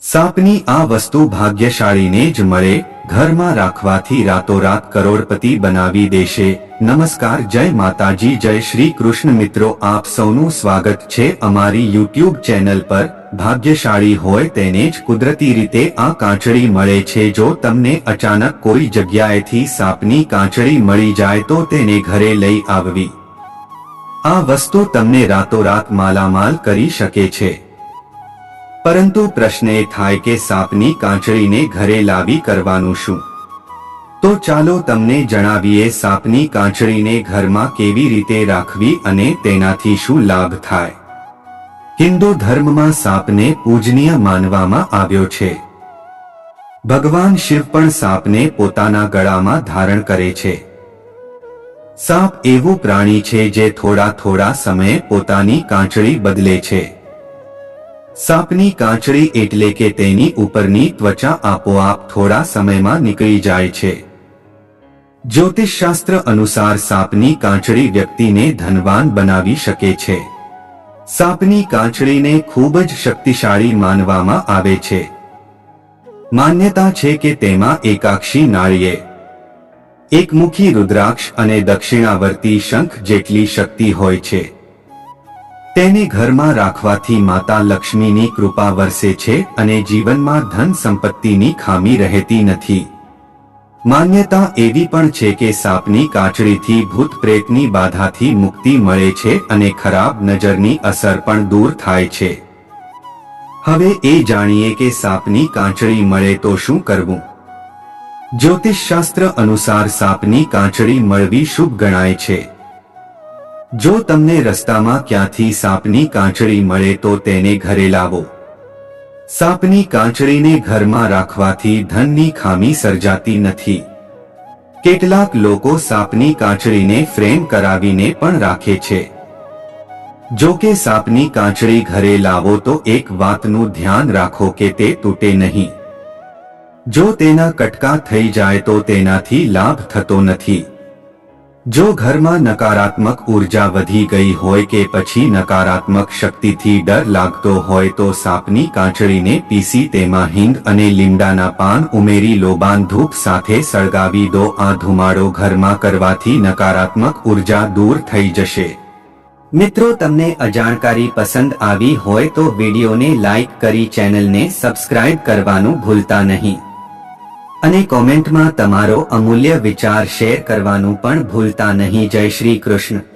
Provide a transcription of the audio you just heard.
સાપની આ વસ્તુ ભાગ્યશાળીને જ મળે, ઘરમાં રાખવાથી રાતોરાત કરોડપતિ બનાવી દેશે। નમસ્કાર, જય માતાજી, જય શ્રી કૃષ્ણ। મિત્રો, આપ સૌનું સ્વાગત છે અમારી યુટ્યુબ ચેનલ પર। ભાગ્યશાળી હોય તેને જ કુદરતી રીતે આ કાંચળી મળે છે। જો તમને અચાનક કોઈ જગ્યાએથી સાપની કાંચળી મળી જાય તો તેને ઘરે લઈ આવવી। આ વસ્તુ તમને રાતોરાત માલામાલ કરી શકે છે। પરંતુ પ્રશ્ન એ થાય કે સાપની કાંચળીને ઘરે લાવી કરવાનું શું? તો ચાલો તમને જણાવીએ સાપની કાંચળીને ઘરમાં કેવી રીતે રાખવી અને તેનાથી શું લાભ થાય। હિન્દુ ધર્મમાં સાપને પૂજનીય માનવામાં આવ્યો છે। ભગવાન શિવ પણ સાપને પોતાના ગળામાં ધારણ કરે છે। સાપ એવું પ્રાણી છે જે થોડા સમયે પોતાની કાંચળી બદલે છે। સાપની કાંચળી એટલે કે તેની ઉપરની ત્વચા આપોઆપ થોડા સમયમાં નીકળી જાય છે। જ્યોતિષશાસ્ત્ર અનુસાર સાપની કાંચળી વ્યક્તિને ધનવાન બનાવી શકે છે। સાપની કાંચળીને ખૂબ જ શક્તિશાળી માનવામાં આવે છે। માન્યતા છે કે તેમાં એકાક્ષી નાળિયેર, એકમુખી રુદ્રાક્ષ અને દક્ષિણાવર્તી શંખ જેટલી શક્તિ હોય છે। તેને ઘરમાં રાખવાથી માતા લક્ષ્મીની કૃપા વરસે છે અને જીવનમાં ધન સંપત્તિની ખામી રહેતી નથી। માન્યતા એવી પણ છે કે સાપની કાંચળીથી ભૂત પ્રેતની બાધાથી મુક્તિ મળે છે અને ખરાબ નજરની અસર પણ દૂર થાય છે। હવે એ જાણીએ કે સાપની કાંચળી મળે તો શું કરવું। જ્યોતિષશાસ્ત્ર અનુસાર સાપની કાંચળી મળવી શુભ ગણાય છે। જો તમને રસ્તામાં ક્યાંથી સાપની કાંચળી મળે તો તેને ઘરે લાવો। સાપની કાંચળીને ઘરમાં રાખવાથી ધનની ખામી સર્જાતી નથી। કેટલાક લોકો સાપની કાંચળીને ફ્રેમ કરાવીને પણ રાખે છે। જો કે સાપની કાંચળી ઘરે લાવો તો એક વાતનું ધ્યાન રાખો કે તે તૂટે નહીં। જો તેના કટકા થઈ જાય તો તેનાથી લાભ થતો નથી। જો ઘરમાં નકારાત્મક ઉર્જા વધી ગઈ હોય કે પછી નકારાત્મક શક્તિથી ડર લાગતો હોય તો સાપની કાંચળીને પીસી તેમાં હિંગ અને લીમડાના પાન ઉમેરી લોબાન ધૂપ સાથે સળગાવી દો। આ ધુમાડો ઘરમાં કરવાથી નકારાત્મક ઉર્જા દૂર થઈ જશે। મિત્રો, તમને અજાણકારી પસંદ આવી હોય તો વિડીયોને લાઈક કરી ચેનલને સબસ્ક્રાઇબ કરવાનું ભૂલતા નહીં અને કોમેન્ટમાં તમારો અમૂલ્ય વિચાર શેર કરવાનું પણ ભૂલતા નહીં। જય શ્રી કૃષ્ણ।